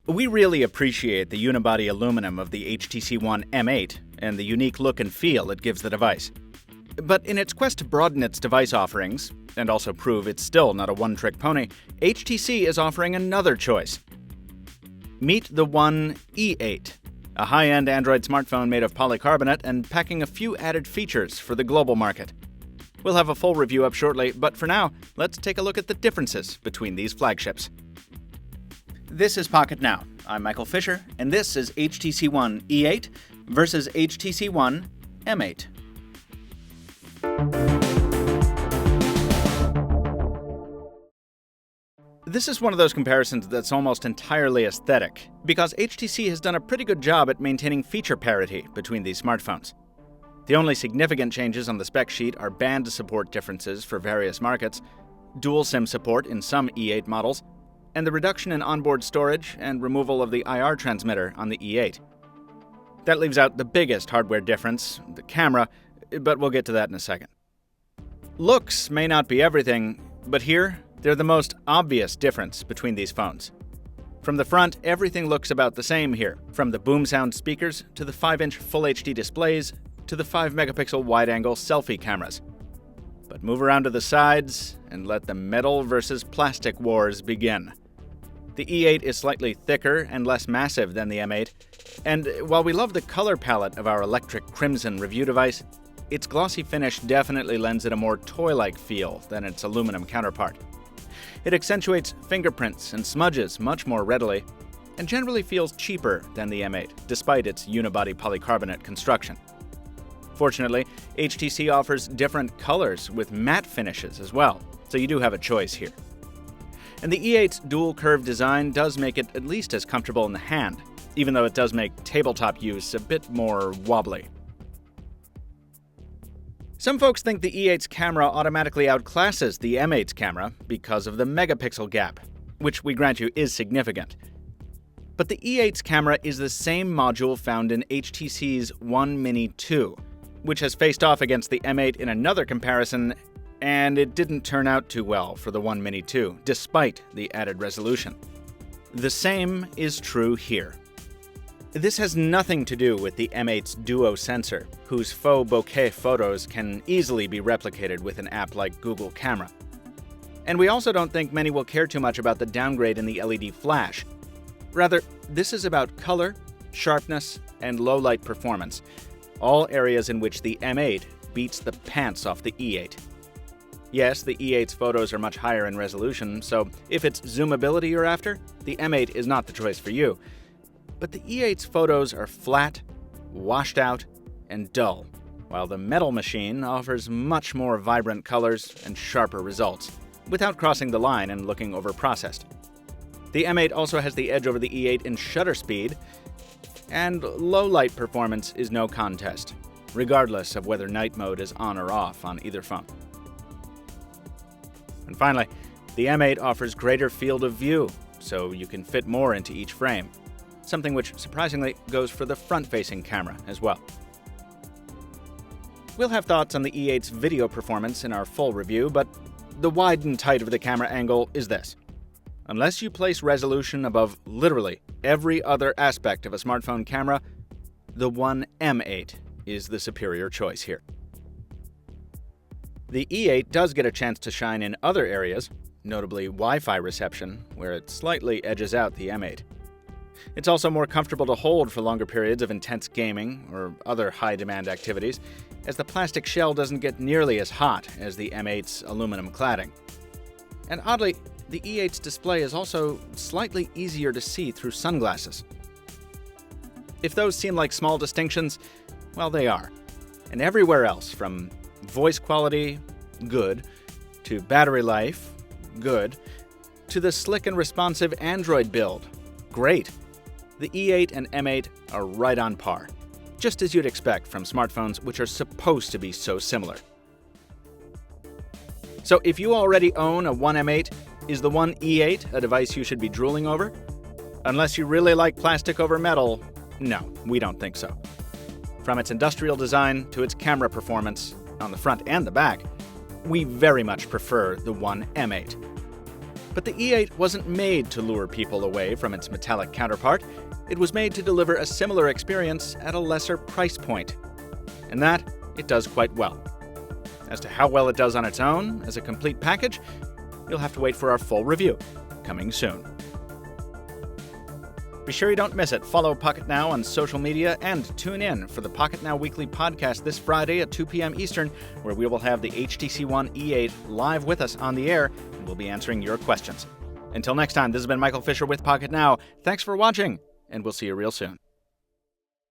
We really appreciate the unibody aluminum of the HTC One M8 and the unique look and feel it gives the device. But in its quest to broaden its device offerings, and also prove it's still not a one-trick pony, HTC is offering another choice. Meet the One E8, a high-end Android smartphone made of polycarbonate and packing a few added features for the global market. We'll have a full review up shortly, but for now, let's take a look at the differences between these flagships. This is Pocketnow. I'm Michael Fisher, and this is HTC One E8 versus HTC One M8. This is one of those comparisons that's almost entirely aesthetic, because HTC has done a pretty good job at maintaining feature parity between these smartphones. The only significant changes on the spec sheet are band support differences for various markets, dual SIM support in some E8 models, and the reduction in onboard storage and removal of the IR transmitter on the E8. That leaves out the biggest hardware difference, the camera, but we'll get to that in a second. Looks may not be everything, but here, they're the most obvious difference between these phones. From the front, everything looks about the same here, from the boom sound speakers to the 5-inch Full HD displays to the 5-megapixel wide-angle selfie cameras. But move around to the sides and let the metal versus plastic wars begin. The E8 is slightly thicker and less massive than the M8, and while we love the color palette of our electric crimson review device, its glossy finish definitely lends it a more toy-like feel than its aluminum counterpart. It accentuates fingerprints and smudges much more readily, and generally feels cheaper than the M8, despite its unibody polycarbonate construction. Fortunately, HTC offers different colors with matte finishes as well, so you do have a choice here. And the E8's dual curve design does make it at least as comfortable in the hand, even though it does make tabletop use a bit more wobbly. Some folks think the E8's camera automatically outclasses the M8's camera because of the megapixel gap, which we grant you is significant. But the E8's camera is the same module found in HTC's One Mini 2, which has faced off against the M8 in another comparison, and it didn't turn out too well for the One Mini 2, despite the added resolution. The same is true here. This has nothing to do with the M8's Duo sensor, whose faux bokeh photos can easily be replicated with an app like Google Camera. And we also don't think many will care too much about the downgrade in the LED flash. Rather, this is about color, sharpness, and low-light performance, all areas in which the M8 beats the pants off the E8. Yes, the E8's photos are much higher in resolution, so if it's zoomability you're after, the M8 is not the choice for you. But the E8's photos are flat, washed out, and dull, while the metal machine offers much more vibrant colors and sharper results, without crossing the line and looking overprocessed. The M8 also has the edge over the E8 in shutter speed, and low-light performance is no contest, regardless of whether night mode is on or off on either phone. And finally, the M8 offers greater field of view, so you can fit more into each frame, something which surprisingly goes for the front-facing camera as well. We'll have thoughts on the E8's video performance in our full review, but the wide and tight of the camera angle is this. Unless you place resolution above literally every other aspect of a smartphone camera, the One M8 is the superior choice here. The E8 does get a chance to shine in other areas, notably Wi-Fi reception, where it slightly edges out the M8. It's also more comfortable to hold for longer periods of intense gaming or other high-demand activities, as the plastic shell doesn't get nearly as hot as the M8's aluminum cladding. And oddly, the E8's display is also slightly easier to see through sunglasses. If those seem like small distinctions, well, they are. And everywhere else, from voice quality, good, to battery life, good, to the slick and responsive Android build, great. The E8 and M8 are right on par, just as you'd expect from smartphones which are supposed to be so similar. So if you already own a One M8, is the One E8 a device you should be drooling over? Unless you really like plastic over metal, no, we don't think so. From its industrial design to its camera performance, on the front and the back, we very much prefer the One M8. But the E8 wasn't made to lure people away from its metallic counterpart. It was made to deliver a similar experience at a lesser price point. And that, it does quite well. As to how well it does on its own, as a complete package, you'll have to wait for our full review, coming soon. Be sure you don't miss it. Follow Pocketnow on social media and tune in for the Pocketnow Weekly Podcast this Friday at 2 p.m. Eastern, where we will have the HTC One E8 live with us on the air, and we'll be answering your questions. Until next time, this has been Michael Fisher with Pocketnow. Thanks for watching, and we'll see you real soon.